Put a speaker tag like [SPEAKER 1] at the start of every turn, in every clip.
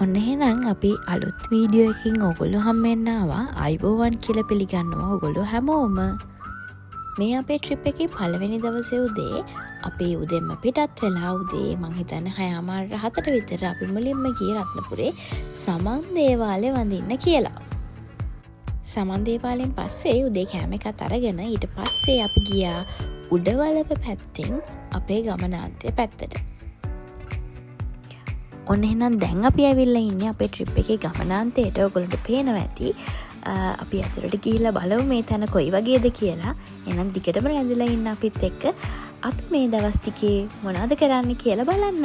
[SPEAKER 1] ඔන්න එහෙනම් අපි අලුත් වීඩියෝ එකකින් ඔයගොල්ලෝ හම්බෙන්න ආවා. අයිබෝවන් කියලා පිළිගන්නවා ඔයගොල්ලෝ හැමෝම. මේ අපේ ට්‍රිප් එකේ පළවෙනි දවසේ උදේ අපි උදේම පිටත් වෙලා උදේ මං හිතන්නේ 6:00 විතර අපි මුලින්ම ගියේ රත්නපුරේ සමන් දේවාලේ වඳින්න කියලා. සමන් දේවාලෙන් පස්සේ උදේ කෑම එකත් අරගෙන ඊට පස්සේ අපි ගියා උඩවලප පැත්තෙන් අපේ ගමනාන්තය පැත්තට. ඔන්න එහෙනම් දැන් අපි ඇවිල්ලා ඉන්නේ අපේ ට්‍රිප් එකේ ගමනාන්තයට. ඔයගොල්ලන්ට පේනවා ඇති. අපි අතරට ගිහිල්ලා බලමු මේ තැන කොයි වගේද කියලා. එහෙනම් දිගටම රැඳිලා ඉන්න අපිත් එක්ක අපි මේ දවස් ටිකේ මොනවද කරන්න කියලා බලන්න.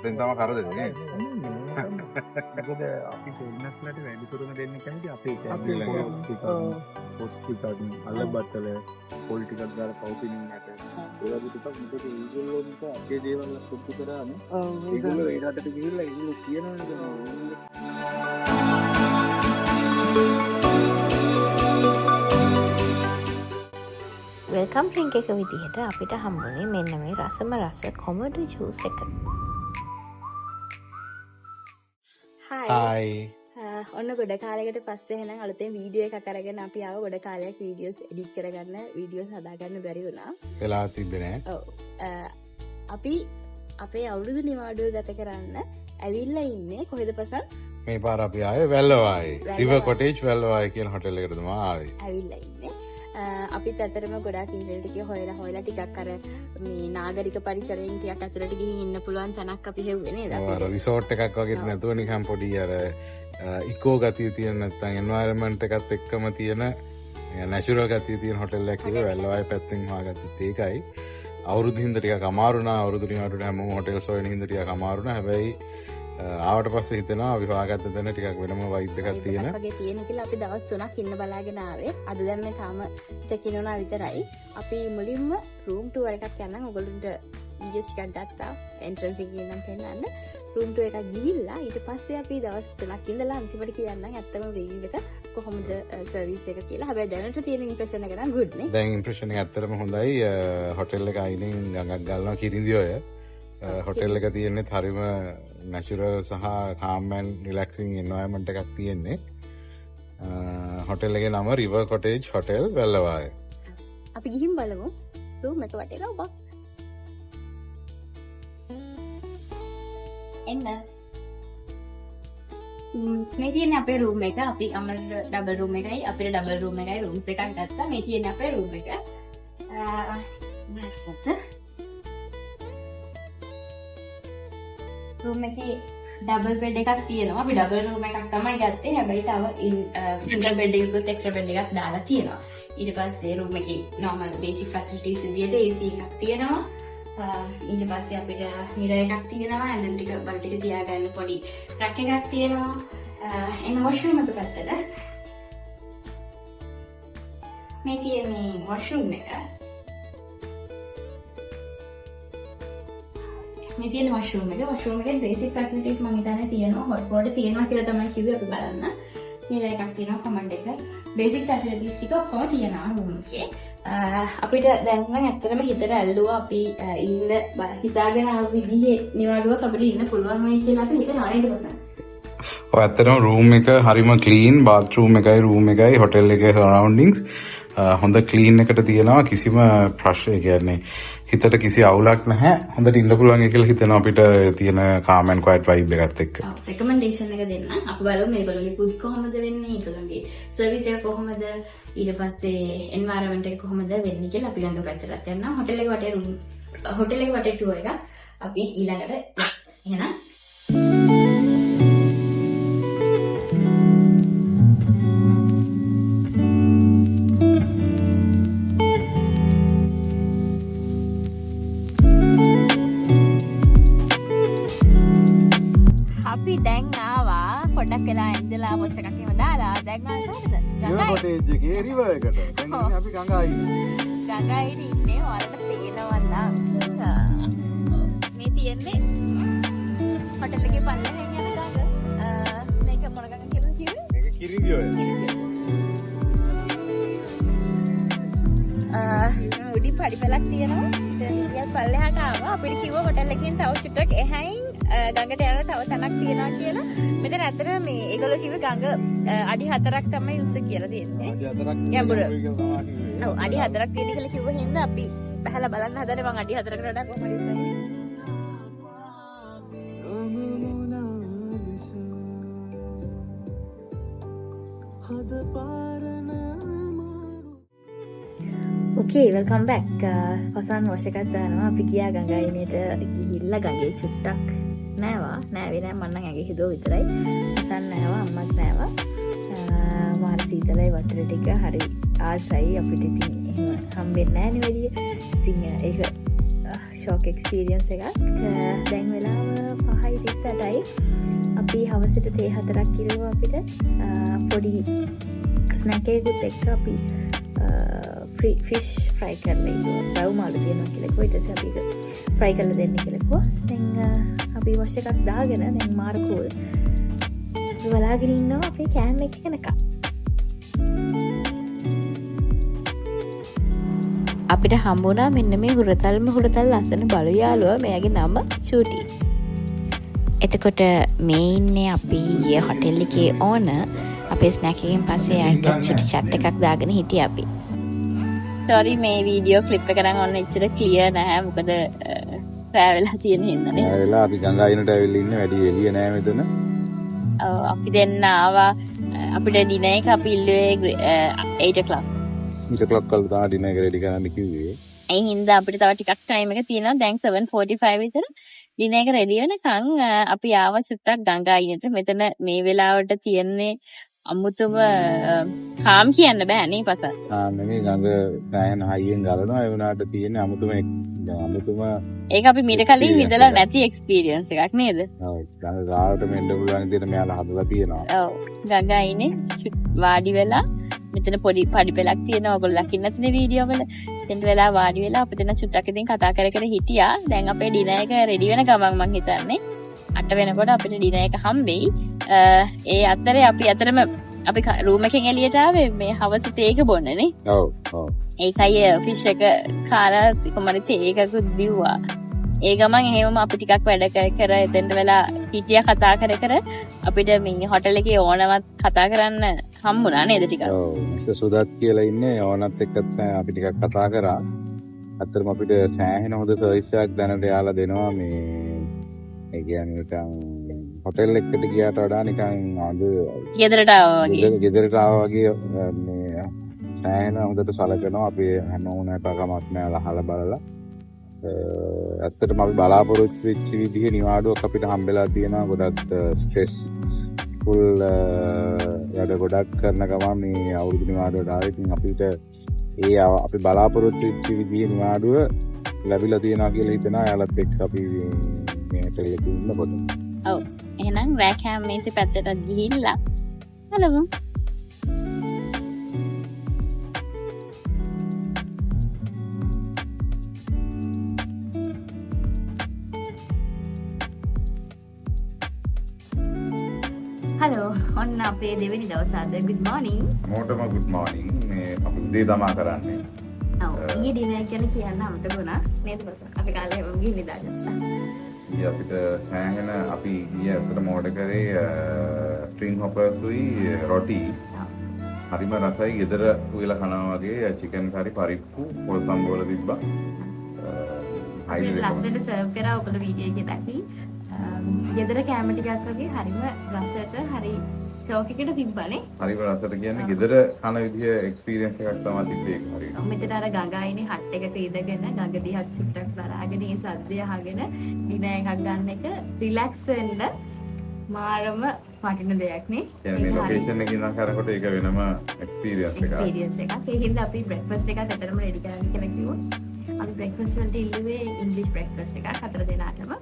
[SPEAKER 2] දැන් තමයි කරදරේ නේ.
[SPEAKER 3] මොකද අපි ෆෝනස්ලට වැඩිපුරම දෙන්න කැමති අපේ කැමති පොස් ටිකක් අල්ලබත්තල පොල් ටිකක් දාලා පවුපිනින්නට ඒ වගේ ටිකක් මොකද ඒගොල්ලෝන්ට අපේ දේවල් සුද්ධ කරාම ඒගොල්ලෝ ඒ රටට ගිහිල්ලා ඒගොල්ලෝ කියනවනේ
[SPEAKER 1] වෙල්කම් ඩ්‍රින්ක් එක විදිහට අපිට හම්බුනේ මෙන්න මේ රසම රස කොමඩු ජූස් එක.
[SPEAKER 2] හායි.
[SPEAKER 1] ඔන්න ගොඩ කාලයකට පස්සේ එහෙනම් අලුතෙන් වීඩියෝ එකක් අරගෙන අපි ආව. ගොඩ කාලයක් වීඩියෝස් එඩිට් කරගන්න වීඩියෝස් හදාගන්න බැරි වුණා.
[SPEAKER 2] වෙලා තිබ්බේ නෑ.
[SPEAKER 1] ඔව්. අපි අපේ අවුරුදු නිවාඩුව ගත කරන්න ඇවිල්ලා ඉන්නේ කොහෙද පසන්?
[SPEAKER 2] මේ පාර අපි ආයේ වැල්ලවායි. රිවර් කොටේජ් වැල්ලවායි කියන හොටෙල් එකට තමයි ආවේ.
[SPEAKER 1] ඇවිල්ලා ඉන්නේ. අපිත් ඇතරම ගොඩක් ඉන්ටර්නෙට් එකේ හොයලා ටිකක් අර මේ නාගරික පරිසරයෙන් ටිකක් ඇතුළට ගිහින් ඉන්න පුළුවන් තැනක් අපි හෙව්වේ නේද?
[SPEAKER 2] අර රිසෝට් එකක් වගේ නැතුව නිකන් පොඩි අර ඉකෝ ගතිය තියෙන නැත්නම් එන්වයරන්මන්ට් එකත් එක්කම තියෙන නැචරල් ගතිය තියෙන හොටෙල් එකක් ඉතින් වැල්ලවායි පැත්තෙන් හොයාගත්තත් ඒකයි. අවුරුදු හින්දා ටිකක් අමාරු නා අවුරුදු නිවාඩුවට හැමෝම හොටෙල්ස් හොයන හින්දා ටිකක් අමාරු නා. හැබැයි ආවට පස්සේ හිතෙනවා අපි හොයාගත්ත තැන ටිකක් වෙනම වයිබ් එකක් තියෙන.
[SPEAKER 1] වගේ තියෙන කියලා අපි දවස් 3ක් ඉන්න බලාගෙන ආවේ. අද දැන් මේ තාම චෙක් ඉන් වුණා විතරයි. අපි මුලින්ම රූම් ටුවර් එකක් යන්න ඔයගොල්ලන්ට වීඩියෝස් ටිකක් ගත්තා. එන්ට්‍රන්ස් එකේ ඉඳන් පෙන්නන්න. රූම් ටුවර් එකක් ගිහිල්ලා ඊට පස්සේ අපි දවස් 3ක් ඉඳලා අන්තිමට කියන්නම් ඇත්තම රිව්යු එක කොහොමද සර්විස් එක කියලා. හැබැයි දැනට තියෙන ඉම්ප්‍රෙෂන් එක නම් ගුඩ් නේ.
[SPEAKER 2] දැන් ඉම්ප්‍රෙෂන් එක ඇත්තටම හොඳයි. හොටෙල් එක අයිනෙන් ගඟක් ගන්නවා කිරිඳි ඔය. හොටෙල් එක තියෙන්නේ හරිම නැචරල් සහ කාම් ඇන්ඩ් රිලැක්සිං එන්වයරන්මන්ට් එකක් තියෙන්නේ. හොටෙල් එකේ නම රිවර් කොටේජ් හොටෙල් වැල්ලවාය.
[SPEAKER 1] අපි ගිහින් බලමු රූම් එක වටේ රවබා. එන්න. මේ තියෙන්නේ අපේ රූම් එක. අපි අමල් ඩබල් රූම් එකයි අපිට ඩබල් රූම් එකයි රූම්ස් එකක් ගත්තා. මේ තියෙන්නේ අපේ රූම් එක. රූම් එකේ ඩබල් බෙඩ් එකක් තියෙනවා. අපි ඩබල් රූම් එකක් තමයි ගත්තේ. හැබැයි තව සිංගල් බෙඩ් එකකුත් එක්ස්ට්‍රා බෙඩ් එකක් දාලා තියෙනවා. ඊට පස්සේ රූම් එකේ normal basic facilities විදියට AC එකක් තියෙනවා. ඊට පස්සේ අපිට මිරර් එකක් තියෙනවා. ඇඳුම් ටික බඩ ටික තියාගන්න පොඩි රැක් එකක් තියෙනවා. එන වොෂ්රූම් එක පැත්තට මේ තියෙන්නේ වොෂ්රූම් එක. මේ තියෙන වොෂ්රූම් එක. වොෂ්රූම් එකේ බේසික් ෆැසිලිටිස් මම හිතන්නේ තියෙනවා. හොට් වෝටර් තියෙනවා කියලා තමයි කිව්වේ අපි බලන්න. මිරර් එකක් තියෙනවා, කමන්ඩ් එක. බේසික් ෆැසිලිටිස් ටික ඔක්කොම තියෙනවා රූම් එකේ. අපිට දැන් නම් ඇත්තටම හිතට ඇල්ලුවා අපි ඉන්න හිතාගෙන ආව විදිහේ නිවාඩුවක් අපිට ඉන්න පුළුවන් වෙයි කියලා අපි හිතනවා නේද පසන්?
[SPEAKER 2] ඔය ඇත්තටම රූම් එක හරිම ක්ලීන්. බාත් රූම් එකයි රූම් එකයි හොටෙල් එකේ සරවුන්ඩින්ග්ස් හොඳ ක්ලීන් එකට තියෙනවා. කිසිම ප්‍රශ්නයක් කියන්නේ හිතට කිසි අවුලක් නැහැ. හොඳට ඉන්න පුළුවන් කියලා හිතනවා අපිට තියෙන කාම් ඇන්ඩ් ක්වයට් වයිබ් එකත් එක්ක.
[SPEAKER 1] ඔව් රෙකමෙන්ඩේෂන් එක දෙන්න. අපි බලමු මේගොල්ලෝගේ ෆුඩ් කොහොමද වෙන්නේ, ඒගොල්ලෝගේ සර්විස් එක කොහොමද, ඊට පස්සේ එන්වයරන්මන්ට් එක කොහොමද වෙන්නේ කියලා අපි ගඟ පැත්තට යනවා. හොටෙල් එක වටේ රූම් හොටෙල් එක වටේ ටුවර් එක අපි ඊළඟට එහෙනම් පොඩ්ඩක් වෙලා ඇඳලා වොච් එකක් එහෙම දාලා දැන් ආවද?
[SPEAKER 2] කොටේජ් එකේ රිවර් එකට. දැන් ඉන්නේ අපි ගංගායිනේ.
[SPEAKER 1] ගඟයිනේ ඉන්නේ ඔයාලට පේනවා නම් මේ තියෙන්නේ හොටල් එකේ පල්ලෙහෙන් යන ගඟ. මේක මොන ගඟ කියලා කිව්වේ?
[SPEAKER 2] මේක කිරිඳි ඔය.
[SPEAKER 1] උඩින් පඩිපලක් තියෙනවා. ඉතින් පල්ලෙහාට ආවා. අපිට කිව්වා හොටල් එකෙන් තව චුට්ටක් එහයින් ගඟට යන තව තැනක් තියෙනවා කියලා. මෙතන ඇත්තට මේ ඒගොල්ලෝ කිව්වේ ගඟ අඩි 4ක් තමයි උස කියලා තියෙන්නේ.
[SPEAKER 2] අඩි 4ක්
[SPEAKER 1] යඹුර.
[SPEAKER 2] කිව්වේ.
[SPEAKER 1] ඔව් අඩි 4ක් තියෙන කියලා කිව්ව හින්දා අපි බහලා බලන්න හදන්නේ මං අඩි 4කට වඩා කොහමද ඉස්සන්නේ. Okay, welcome back. Pasan wash එකක් දානවා. අපි ගියා ගංගායිනේට ගිහිල්ලා ගඟේ චුට්ටක් නෑවා. නෑවේ නෑ මන්නම් ඇගේ හිතුව විතරයි. පසන් නෑවා අම්මත් නෑවා. මාර සීසලයි වතුර ටික හරි ආසයි අපිට ඉතින් එහෙම හම්බෙන්නේ නෑනේ වැඩි. ඉතින් ඒක ෂොක් එක්ස්පීරියන්ස් එකක්. දැන් වෙලාව 5:38යි. අපි හවසට තේ 4ක් කිරුවා අපිට. පොඩි ස්නැක් එකකුත් එක්ක අපි ෆිෂ් ෆ්‍රයි කරලා ඉන්නවා. බව් මාළු තියෙනවා කියලා කිව්වා. ඊට පස්සේ අපි ඒක ෆ්‍රයි කරලා දෙන්න කියලා කිව්වා. දැන් අපි වොෂ් එකක් දාගෙන දැන් මාර කූල්. අපි බලාගෙන ඉන්නවා අපේ කෑම එක කනකම්. අපිට හම්බුණා මෙන්න මේ හුරතල්ම ලස්සන බලු යාළුවා. මෙයාගේ නම චූටි. එතකොට මේ ඉන්නේ අපි ගිය හොටෙල් එකේ ඕනර්. අපේ ස්නැක් එකෙන් පස්සේ ආයෙත් චුටි චැට් එකක් දාගෙන හිටියා අපි. සෝරි මේ වීඩියෝ ක්ලිප් එක කරන් ඔන්න එච්චර ක්ලියර් නැහැ. මොකද රෑ වෙලා තියෙන හින්දානේ.
[SPEAKER 2] රෑ වෙලා අපි ගංගායිනට ඇවිල්ලා ඉන්නේ. වැඩි එළිය නෑ මෙතන.
[SPEAKER 1] ඔව් අපි දෙන්න ආවා. අපිට ඩිනර් එක අපි ඉල්ලුවේ 8 o'clock.
[SPEAKER 2] 8 o'clock කල් තමයි ඩිනර් එක රෙඩි කරන්න කිව්වේ.
[SPEAKER 1] ඒ හින්දා අපිට තව ටිකක් ටයිම් එක තියෙනවා. දැන් 7:45 විතර ඩිනර් එක රෙඩි වෙනකන් අපි ආවා චුට්ටක් ගංගායිනට. මෙතන මේ වෙලාවට තියෙන්නේ අමුතුම කාම් කියන්න බෑ නේ පසත්.
[SPEAKER 2] නෙමෙයි ගඟ පෑන් හයියෙන් ගලනවා. ඒ වුණාට තියෙන්නේ අමුතුම
[SPEAKER 1] ඒක අපි මීට කලින් විඳලා නැති එක්ස්පීරියන්ස් එකක් නේද?
[SPEAKER 2] ඔව් ගඟ ගාවට මෙන්න පුළුවන් විදිහට මෙයාලා හදලා තියෙනවා.
[SPEAKER 1] ඔව් ගඟයිනේ වාඩි වෙලා මෙතන පොඩි පඩිපෙලක් තියෙනවා. ඔයගොල්ලෝ දකින්න තියෙන වීඩියෝ වල. එතෙන්ට වෙලා වාඩි වෙලා අපි දෙන චුට්ටක් ඉතින් කතා කර කර හිටියා. දැන් අපේ ඩිනර් එක රෙඩි වෙන ගමන් මං හිතන්නේ 8 වෙනකොට අපිට ඩිනර් එක හම්බෙයි. ඒ අතරේ අපි අතරම අපි රූම් එකෙන් එළියට ආවේ මේ හවස තේ එක බොන්නනේ.
[SPEAKER 2] ඔව් ඔව්.
[SPEAKER 1] ඒකයි ෆිෂ් එක කාලා කොහමද තේ එකකුත් බිව්වා. ඒ ගමන් එහෙමම අපි ටිකක් වැඩ කර එතෙන්ට වෙලා හිටියා කතා කර කර අපිට මේ හොටල් එකේ ඕනවත් කතා කරන්න හම්බුණා නේද ටිකක්.
[SPEAKER 2] ඔව් මිස්ටර් සුදත් කියලා ඉන්නේ. ඕනත් එක්කත් අපි ටිකක් කතා කරා. අත්‍තරම අපිට සෑහෙන හොඳ සර්විස් එකක් දැනට යාලා දෙනවා මේ ඒ කියන්නේ නිකන් හොටෙල් එකකට ගියාට වඩා නිකන් අද
[SPEAKER 1] ගෙදරට ආවා වගේ.
[SPEAKER 2] ගෙදරට ආවා වගේ මේ සෑහෙන හොඳට සලකනවා. අපි හැමෝම කමක් නැහැ අහලා බලලා. ඇත්තටම අපි බලාපොරොත්තු වෙච්ච විදිහේ නිවාඩුවක් අපිට හම්බෙලා තියෙනවා. ගොඩක් ස්ට්‍රෙස් ෆුල් වැඩ ගොඩක් කරන ගමන් මේ අවුරුදු නිවාඩුවට ආවේ. ඉතින් අපිට අපි බලාපොරොත්තු වෙච්ච විදිහේ නිවාඩුව ලැබිලා තියෙනවා කියලා හිතනවා. යාළුවත් එක්ක අපි මේ හොටෙල් එකේ ඉන්නකොට.
[SPEAKER 1] ඔව් එහෙනම් රෑ කෑම මේසේ පැත්තට ගිහිල්ලා බලමු. හලෝ ඔන්න අපේ දෙවෙනි දවස අද. good morning.
[SPEAKER 2] මොකටම good morning. මේ අපි උදේ තමා කරන්නේ.
[SPEAKER 1] ඔව් ඊයේ ඩිනර් කියන්න අමතක වුණා නේද බස? අපි කාලේ හැමෝම ගිහින් නිදාගත්තා.
[SPEAKER 2] අපිට සෑහෙන අපි ගිය ඇත්තටම ඕඩර් කරේ ස්ට්‍රින්ග් හොපර්ස්ුයි රොටි. හරිම රසයි. ගෙදර උයලා කනවා වගේ චිකන් කරි පරිප්පු පොල් සම්බෝල තිබ්බා. හයිලි
[SPEAKER 1] ලස්සනට සර්ව් කරා. ඔයගොල්ලෝ වීඩියෝ එකේ දැකි. ගෙදර කැම ටිකක් වගේ හරිම රසයට හරි ෂෝක් එකකට තිබ්බනේ.
[SPEAKER 2] හරිම රසට කියන්නේ ගෙදර කන විදිය එක්ස්පීරියන්ස් එකක් තමයි තිබ්බේ ඒක හරියට.
[SPEAKER 1] මෙතන අර ගඟයිනේ හට් එකට ඉඳගෙන ගඟ දිහා චුට්ටක් බලාගෙන ඒ සද්දය අහගෙන ඩිනර් එකක් ගන්න එක රිලැක්ස් වෙන්න මාරම වටින දෙයක් නේ.
[SPEAKER 2] මේ ලොකේෂන් එකේ ඉඳන් කරකොට ඒක වෙනම එක්ස්පීරියන්ස් එකක්.
[SPEAKER 1] ඒ හින්දා අපි බ්‍රෙක්ෆාස්ට් එකක් ඇත්තටම රෙඩි කරන්න කියලා කිව්වා. අපි බ්‍රෙක්ෆාස්ට් වලට ඉල්ලුවේ ඉංග්‍රීසි බ්‍රෙක්ෆාස්ට් එකක් 4 දෙනාටම.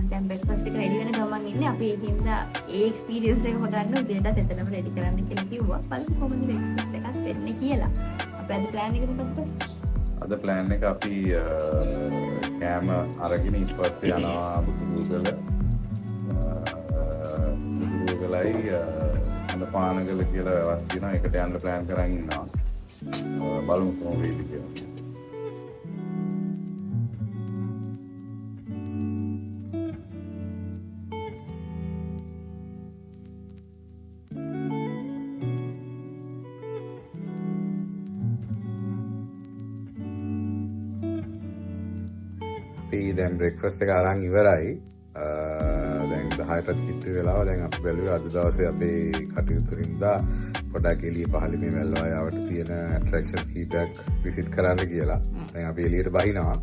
[SPEAKER 1] දැන් බ්‍රෙක්ෆාස්ට් එක රෙඩි වෙන ගමන් ඉන්නේ. අපි ඒකින්ද ඒ එක්ස්පීරියන්ස් එක හොදන්න උදේටත් එතනම රෙඩි කරන්න කියලා කිව්වා. බලමු කොහොමද බ්‍රෙක්ෆාස්ට් එකක් වෙන්නේ කියලා. අපි අද ප්ලෑන් එක මොකක්ද?
[SPEAKER 2] අද ප්ලෑන් එක අපි කෑම අරගෙන ඊට පස්සේ යනවා බුදුරුවගලයි හඳ පානගල කියලා වැවක් තියෙනවා. ඒකට යන්න ප්ලෑන් කරන් ඉන්නවා. බලමු කොහොම වෙයිද කියලා. අපි දැන් බ්‍රෙක්ෆාස්ට් එක අරන් ඉවරයි. දැන් 10ටත් කිට්ටු වෙලාව. දැන් අපි බැලුවේ අද දවසේ අපේ කටයුතු හින්දා පොඩක් එළිය පහළ මේ වැල්ලවායාවට තියෙන ඇට්‍රැක්ෂන්ස් කීපයක් විසිට් කරන්න කියලා. දැන් අපි එළියට බහිනවා.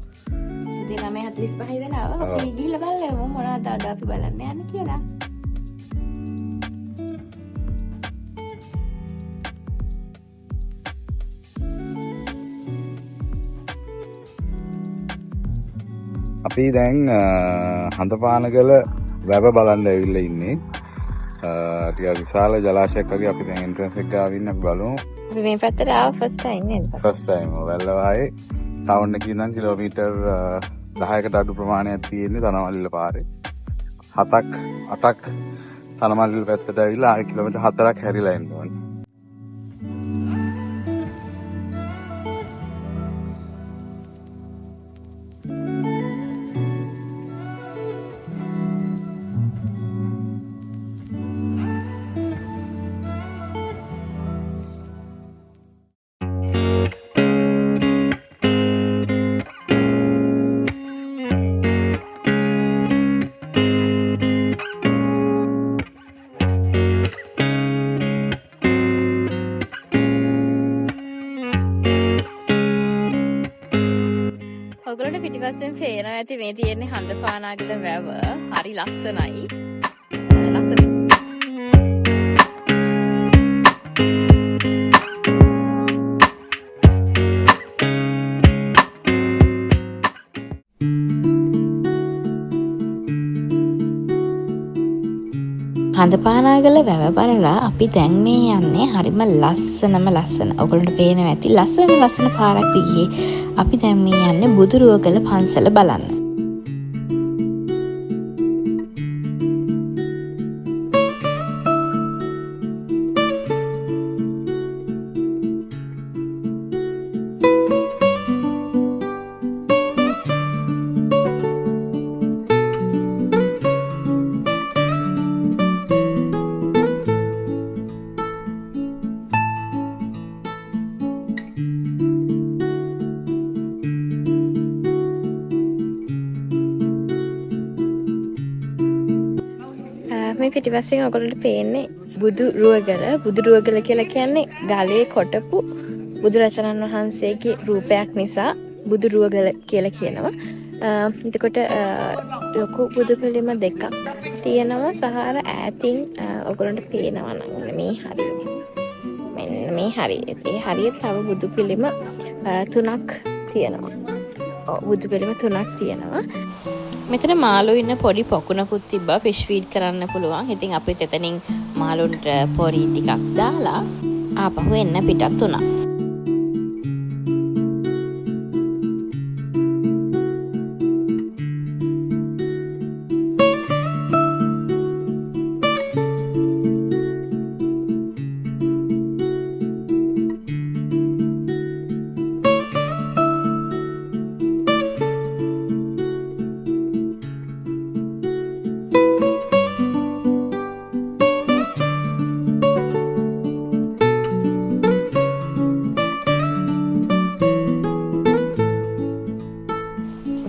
[SPEAKER 1] ඉතින් 9:45 වෙලාව අපි ගිහිල්ලා බලමු මොනවද අද අපි බලන්න යන්නේ කියලා.
[SPEAKER 2] අපි දැන් හඳපානගල වැව බලන්න ඇවිල්ලා ඉන්නේ. ටිකක් විශාල ජලාශයක් වගේ අපි දැන් එන්ට්‍රන්ස් එක ගාවින් අපි බලමු.
[SPEAKER 1] අපි මේ පැත්තට ආව ෆස්ට් ටයිම් නේද?
[SPEAKER 2] ෆස්ට් ටයිම් වැල්ලවායේ ටවුන් එකේ ඉඳන් කිලෝමීටර් 10කට අඩු ප්‍රමාණයක් තියෙන්නේ තනමල්ලිල පාරේ. 7ක් 8ක් තනමල්ලිල පැත්තට ඇවිල්ලා ආයෙ කිලෝමීටර් 4ක් හැරිලා එන්න ඕනේ.
[SPEAKER 1] ඔයගොල්ලන්ට පිටිපස්සෙන් පේනවා ඇති මේ තියෙන්නේ හඳපානාගල වැව. හරි ලස්සනයි. ලස්සනයි. හඳපානාගල වැව බලලා අපි දැන් මේ යන්නේ හරිම ලස්සන. ඔයගොල්ලන්ට පේනවා ඇති ලස්සන පාරක් දිගේ අපි දැන් මේ යන්නේ බුදුරුවගල පන්සල බලන්න. මේ පිටිපස්සෙන් ඔයගොල්ලන්ට පේන්නේ බුදුරුවගල කියලා කියන්නේ ගලේ කොටපු බුදුරජාණන් වහන්සේගේ රූපයක් නිසා බුදුරුවගල කියලා කියනවා. එතකොට ලොකු බුදු පිළිම දෙකක් තියෙනවා. සහාර ඈතින් ඔයගොල්ලන්ට පේනවා නම් මේ හරිය. මෙන්න මේ හරිය. ඒ හරියට තව බුදු පිළිම තුනක් තියෙනවා. බුදු පිළිම තුනක් තියෙනවා. මෙතන මාළු ඉන්න පොඩි පොකුණකුත් තිබ්බා ෆිෂ් ෆීඩ් කරන්න පුළුවන්. ඉතින් අපිත් එතනින් මාළුන්ට පොරි ටිකක් දාලා ආපහු එන්න පිටත් වුණා.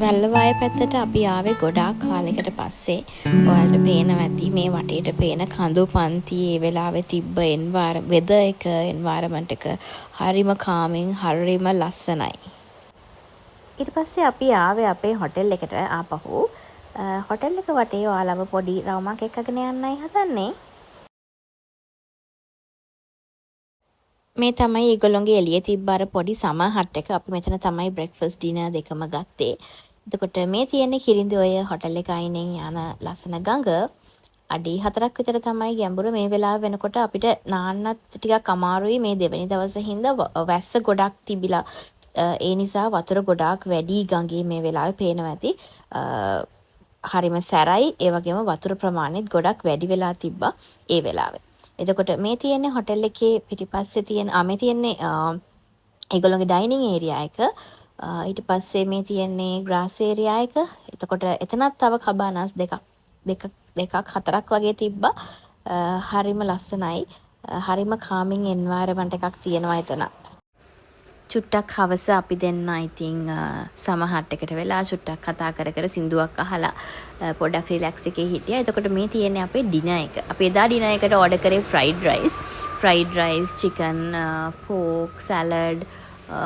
[SPEAKER 1] වැල්ලවාය පැත්තට අපි ආවේ ගොඩාක් කාලයකට පස්සේ. ඔයාලට පේනවා ඇති මේ වටේට පේන කඳු පන්ති ඒ වෙලාවේ තිබ්බ වෙදර් එක එන්වයරන්මන්ට් එක හරිම කාමින් හරිම ලස්සනයි. ඊට පස්සේ අපි ආවේ අපේ හොටෙල් එකට ආපහු. හොටෙල් එක වටේ ඔයාලව පොඩි රවුමක් එක්කගෙන යන්නයි හදන්නේ. මේ තමයි ඒගොල්ලොන්ගේ එළියේ තිබ්බ අර පොඩි සමර් හට් එක. අපි මෙතන තමයි බ්‍රෙක්ෆාස්ට් ඩිනර් දෙකම ගත්තේ. එතකොට මේ තියෙන්නේ කිරිඳි ඔය හොටෙල් එක අයිනෙන් යන ලස්සන ගඟ. අඩි 4ක් විතර තමයි ගැඹුර. මේ වෙලාව වෙනකොට අපිට නාන්නත් ටිකක් අමාරුයි. මේ දෙවෙනි දවසේ හින්දා වැස්ස ගොඩක් තිබිලා ඒ නිසා වතුර ගොඩාක් වැඩි ගඟේ මේ වෙලාවේ පේනවා ඇති. හරිම සැරයි. ඒ වගේම වතුර ප්‍රමාණයත් ගොඩක් වැඩි වෙලා තිබ්බා ඒ වෙලාවේ. එතකොට මේ තියෙන්නේ හොටෙල් එකේ පිටිපස්සේ තියෙන මේ තියෙන්නේ ඒගොල්ලෝගේ ඩයිනින් ඒරියා එක. ඊට පස්සේ මේ තියෙන්නේ ග්‍රාස් ඒරියා එක. එතකොට එතනත් තව කබානස් දෙකක් හතරක් වගේ තිබ්බා. හරිම ලස්සනයි. හරිම කාමින් එන්වයරන්මන්ට් එකක් තියෙනවා එතනත්. චුට්ටක් හවස අපි දෙන්න ඉතින් සමහට් එකට වෙලා චුට්ටක් කතා කර කර සින්දුවක් අහලා පොඩක් රිලැක්ස් එකේ හිටියා. එතකොට මේ තියෙන්නේ අපේ ඩිනර් එක. අපි එදා ඩිනර් එකට ඕඩර් කරේ fried rice, chicken, pork, salad,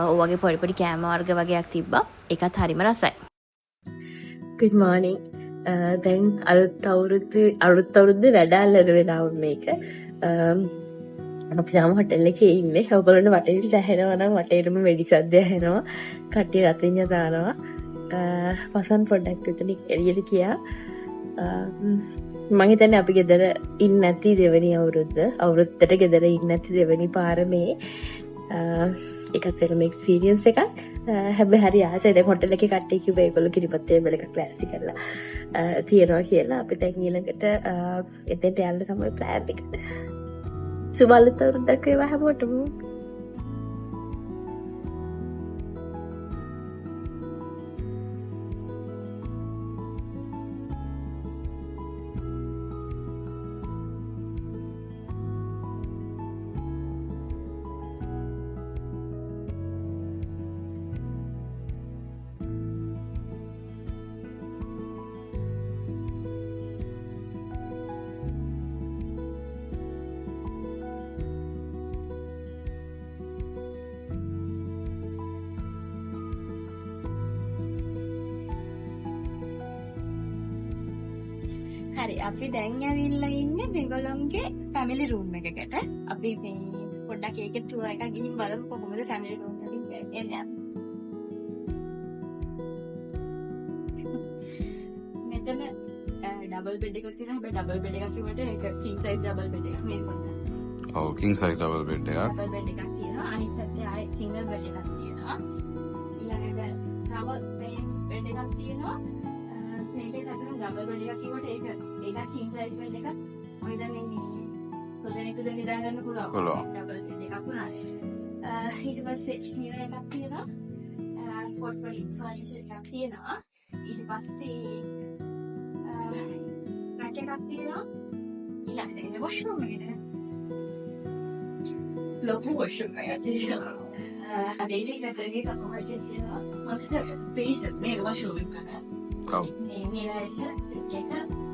[SPEAKER 1] ඔය වගේ පොඩි කෑම වර්ග වගේක් තිබ්බා. ඒකත් හරිම රසයි.
[SPEAKER 4] good morning. දැන් අලුත් අවුරුද්ද වැඩාල්ලන වෙලාව මේක. අපි තාම හොටෙල් එකේ ඉන්නේ. ඔයගොල්ලන්ට වටේට ඇහෙනවා නම් වටේටම වෙඩි සද්ද ඇහෙනවා. කට්ටිය රතිඤ්ඤ දානවා. පසන් පොඩ්ඩක් විතර එළියට ගියා. මම හිතන්නේ අපි ගෙදර ඉන්නේ නැති දෙවෙනි අවුරුද්දට ගෙදර ඉන්නේ නැති දෙවෙනි පාර මේ. ඒකත් වෙනම එක්ස්පීරියන්ස් එකක්. හැබැයි හරි ආසයි. දැන් හොටෙල් එකේ කට්ටිය කිව්වා ඒගොල්ලෝ කිරිපත් වේබල් එකක් ක්ලාස් කරලා තියනවා කියලා. අපි දැන් ඊළඟට එතෙන්ට යන්න තමයි ප්ලෑන් එක. සුබ අලුත් අවුරුද්දක් වේවා හැමෝටම.
[SPEAKER 1] හරි අපි දැන් ඇවිල්ලා ඉන්නේ මේගොල්ලන්ගේ ෆැමිලි රූම් එකකට. අපි මේ පොඩ්ඩක් ඒකේ ටුවර් එකක් ගිහින් බලමු කොහොමද ෆැමිලි රූම් එකකින් එන්නේ. මෙතන ඩබල් බෙඩ් එකක් තියෙනවා. හැබැයි ඩබල් බෙඩ් එකක් කිව්වට ඒක කිං සයිස් ඩබල් බෙඩ් එකක් මේක පස්සේ.
[SPEAKER 2] ඔව් කිං සයිස් ඩබල් බෙඩ් එකක්.
[SPEAKER 1] ඩබල් බෙඩ් එකක් තියෙනවා. අනිත් පැත්තේ ආයෙ සිංගල් බෙඩ් එකක් තියෙනවා. ඊළඟට තව මේ බෙඩ් එකක් තියෙනවා. මේකේ තමයි ඩබල් බෙඩ් එකක් කිව්වට ඒක කිං සයිස් බෙඩ් එකක්. ඔය දැන් මේ කොතැනකද නිදා ගන්න පුළුවන්. ඩබල් බෙඩ් එකක් උනානේ. ඊට පස්සේ මිරර් එකක් තියෙනවා. පොට්පොලි ෆර්නිචර් එකක් තියෙනවා. ඊට පස්සේ රැක් එකක් තියෙනවා. ඊළඟට වොෂ්රූම් එකේ ලොකු වොෂ්රූම් එකක් තියෙනවා. බේසික් එකකදී කොහොමද තියෙනවා. මොකද ස්පේෂස් නේ වොෂ්රූම් එක. මේ මිරර් එක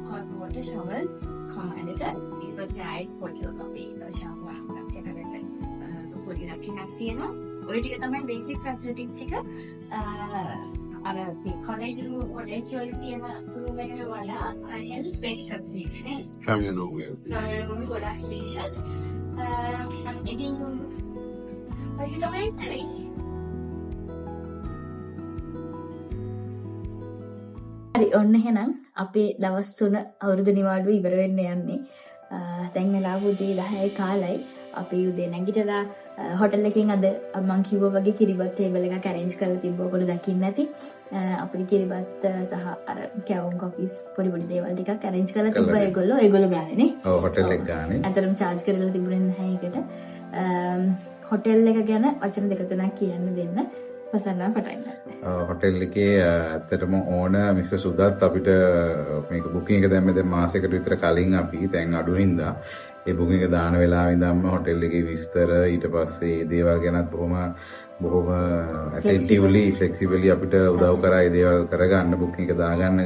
[SPEAKER 1] hot water showers command එක ඊට පස්සේ ආයෙත් පොඩි අපි shower එකක් කරගන්න. පොඩි රැකිනක් තියෙනවා. ඔය ටික තමයි බේසික් ෆැසිලිටිස් ටික. අර මේ කොලේජ් රූම් වල තියෙන රූම් එකට වඩා සයිස් ස්පේෂස් නේ.
[SPEAKER 2] ෆැමිලි රූම් එක.
[SPEAKER 1] ෆැමිලි රූම් ගොඩක් ස්පේෂස්. ඉතින් ඔය තමයි තරයි.
[SPEAKER 4] හරි ඔන්න එහෙනම් අපේ දවස් 3 අවුරුදු නිවාඩුව ඉවර වෙන්න යන්නේ. දැන් වෙලාව උදේ 10යි කාලයි. අපි උදේ නැගිටලා හොටෙල් එකකින් අද මම කිව්වා වගේ කිරිබත් ටේබල් එකක් arrange කරලා තිබ්බා. ඔයගොල්ලෝ දකින්න ඇති. අපේ කිරිබත් සහ අර කැවුම් කොෆිස් පොඩි දේවල් ටිකක් arrange කරලා තිබ්බා ඒගොල්ලෝ ගානේ නේ.
[SPEAKER 2] ඔව් හොටෙල් එක ගානේ.
[SPEAKER 4] අතරම charge කරලා තිබුණේ නැහැ ඒකට. හොටෙල් එක ගැන වචන දෙක තුනක් කියන්න දෙන්න. පසන්නා පටන් ගන්න.
[SPEAKER 2] හොටෙල් එකේ ඇත්තටම ඕන මිස්ටර් සුදත් අපිට මේක බුකින් එක දැම්මේ දැන් මාසයකට විතර කලින් අපි දැන් අඩු හින්දා ඒ බුකින් එක දාන වෙලාවෙ ඉඳන්ම හොටෙල් එකේ විස්තර ඊට පස්සේ ඒ දේවල් ගැනත් බොහොම attentively flexibly අපිට උදව් කරා ඒ දේවල් කරගන්න බුකින් එක දාගන්න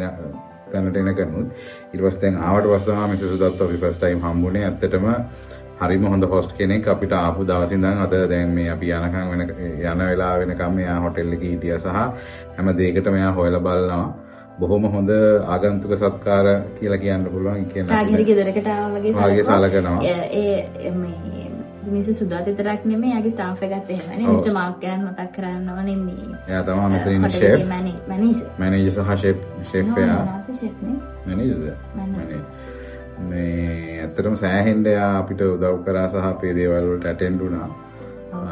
[SPEAKER 2] තැනට එනකනුත් ඊට පස්සේ දැන් ආවට පස්සේ තමයි මිස්ටර් සුදත් අපි ෆස්ට් ටයිම් හම්බුනේ. ඇත්තටම හරිම හොඳ හොස්ට් කෙනෙක්. අපිට ආපු දවස් ඉඳන් අද දැන් මේ අපි යන වෙලාව වෙනකම් මෙයා හොටෙල් එකේ හිටියා සහ හැම දෙයකටම එයා හොයලා බලනවා. බොහොම හොඳ ආගන්තුක සත්කාර කියලා කියන්න පුළුවන්. කියන්නේ
[SPEAKER 4] කාගේරි ගෙදරකට ආවා
[SPEAKER 2] වගේ සලකනවා.
[SPEAKER 4] ඒ මේ මිස් සුදත් විතරක් නෙමෙයි යාගේ ස්ටාෆ් එකත් එහෙමනේ. මිස්ටර් මාක් ගෑන් මතක් කරන්න ඕනේ මේ. එයා
[SPEAKER 2] තමයි මෙතන ඉන්න ෂෙෆ්. මැනේජර් සහ ෂෙෆ් එයා.
[SPEAKER 4] ෂෙෆ් නේ.
[SPEAKER 2] මැනේජර්. මේ ඇත්තටම සෑහෙන්න අපිට උදව් කරා සහ අපේ දේවල් වලට ඇටෙන්ඩ් වුණා.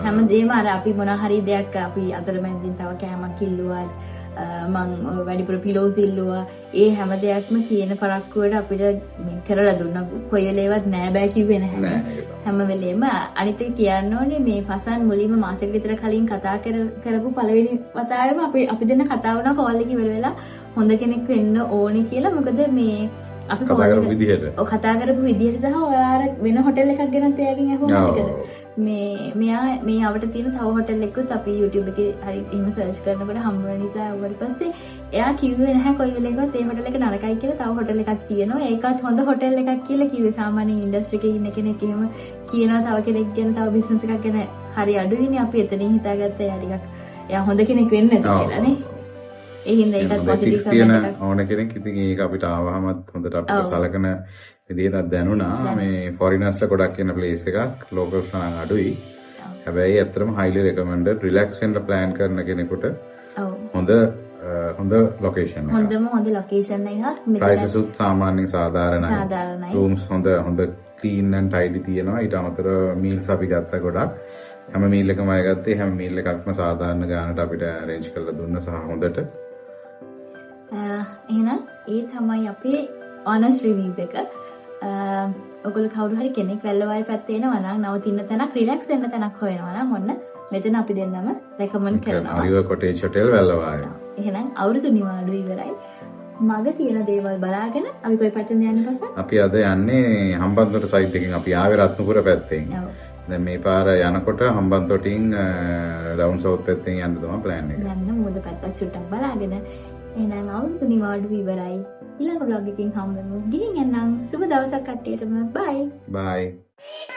[SPEAKER 4] හැමදේම අර අපි මොන හරි දෙයක් අපි අතරමැදින් තව කෑමක් ඉල්ලුවා මං වැඩිපුර පිලෝස් ඉල්ලුවා ඒ හැම දෙයක්ම කියන පරක්කුවට අපිට මේ කරලා දුන්නා කොයි වෙලේවත් නෑ බෑ කිව්වේ නැහැ හැම වෙලේම අනිත් එක කියන්න ඕනේ මේ පසන් මුලින්ම මාසෙක විතර කලින් කතා කරපු පළවෙනි වතාවෙම අපි දෙන්න කතා වුණා කෝල් එකේ ඉවර වෙලා හොඳ කෙනෙක් වෙන්න ඕනේ කියලා මොකද මේ අපි
[SPEAKER 2] කතා කරපු විදිහට
[SPEAKER 4] කතා කරපු විදිහට සහ ඔයාලා වෙන හොටෙල් එකක් ගෙනත් එයාගෙන් අහුවා මෙයා මේ අවට තියෙන තව හොටෙල් එකකුත් අපි YouTube එකේ හරි එහෙම සර්ච් කරනකොට හම්බ වෙන නිසා ඊට පස්සේ එයා කිව්වේ නැහැ කොයි වෙලෙකවත් මේ හොටෙල් එක නරකයි කියලා තව හොටෙල් එකක් තියෙනවා ඒකත් හොඳ හොටෙල් එකක් කියලා කිව්වේ සාමාන්‍ය ඉන්ඩස්ට්‍රි එකේ ඉන්න කෙනෙක් එහෙම කියනවා තව කෙනෙක් ගැන තව බිස්නස් එකක් ගැන හරි අඩුයිනේ අපි එතනින් හිතාගත්තා එයා ටිකක් එයා හොඳ කෙනෙක් වෙන්න ඇති කියලා නේ ඒ හින්දා ඒකත් පොසිටිව් සයිඩ්
[SPEAKER 2] ඕන කෙනෙක් ඉතින් ඒක අපිට ආවහමත් හොඳට අපිට සලකන විදිහට දැනුණා මේ ෆොරිනර්ස්ලා ගොඩක් ඉන්න ප්ලේස් එකක් ලෝකල්ස් නම් අඩුයි හැබැයි ඇත්තටම highly recommended relax වෙන්න plan කරන කෙනෙකුට හොඳ ලොකේෂන් එක
[SPEAKER 4] හොඳ ලොකේෂන් එකක්
[SPEAKER 2] prices උත් සාමාන්‍යයෙන් සාධාරණයි rooms හොඳ clean and tidy තියෙනවා ඊට අමතරව meals අපි ගත්ත ගොඩක් හැම meal එකම අය ගත්තේ හැම meal එකක්ම සාධාරණ ගානට අපිට arrange කරලා දුන්න සහ හොඳට
[SPEAKER 4] එහෙනම් ඒ තමයි අපේ honest review එක. ඔයගොල්ලෝ කවුරු හරි කෙනෙක් වැල්ලවාය පැත්තේ එනවා නම් නවතින්න තැනක් රිලැක්ස් වෙන්න තැනක් හොයනවා නම් ඔන්න මෙතන අපි දෙන්නම රෙකමන්ඩ් කරනවා.
[SPEAKER 2] River Cottage Hotel Wellawaya.
[SPEAKER 4] එහෙනම් අවුරුදු නිවාඩු ඉවරයි. මග තියෙන දේවල් බලාගෙන අපි කොයි පැත්තෙන්ද යන්නේ පස්සේ?
[SPEAKER 2] අපි අද යන්නේ හම්බන්තොට සයිඩ් එකෙන් අපි ආවේ රත්නපුර පැත්තෙන්. දැන් මේ පාර යනකොට හම්බන්තොටින් ඩවුන් සවුත් පැත්තෙන් යන්න තමයි ප්ලෑන් එක.
[SPEAKER 4] යන්න මොකද පැත්තක් චුට්ටක් බලාගෙන එහෙනම් අවුරුදු නිවාඩු ඉවරයි. ඊළඟ vlog එකකින් හම්බෙමු. ගිහින් යන්නම්. සුබ දවසක් කට්ටියටම. bye.
[SPEAKER 2] bye.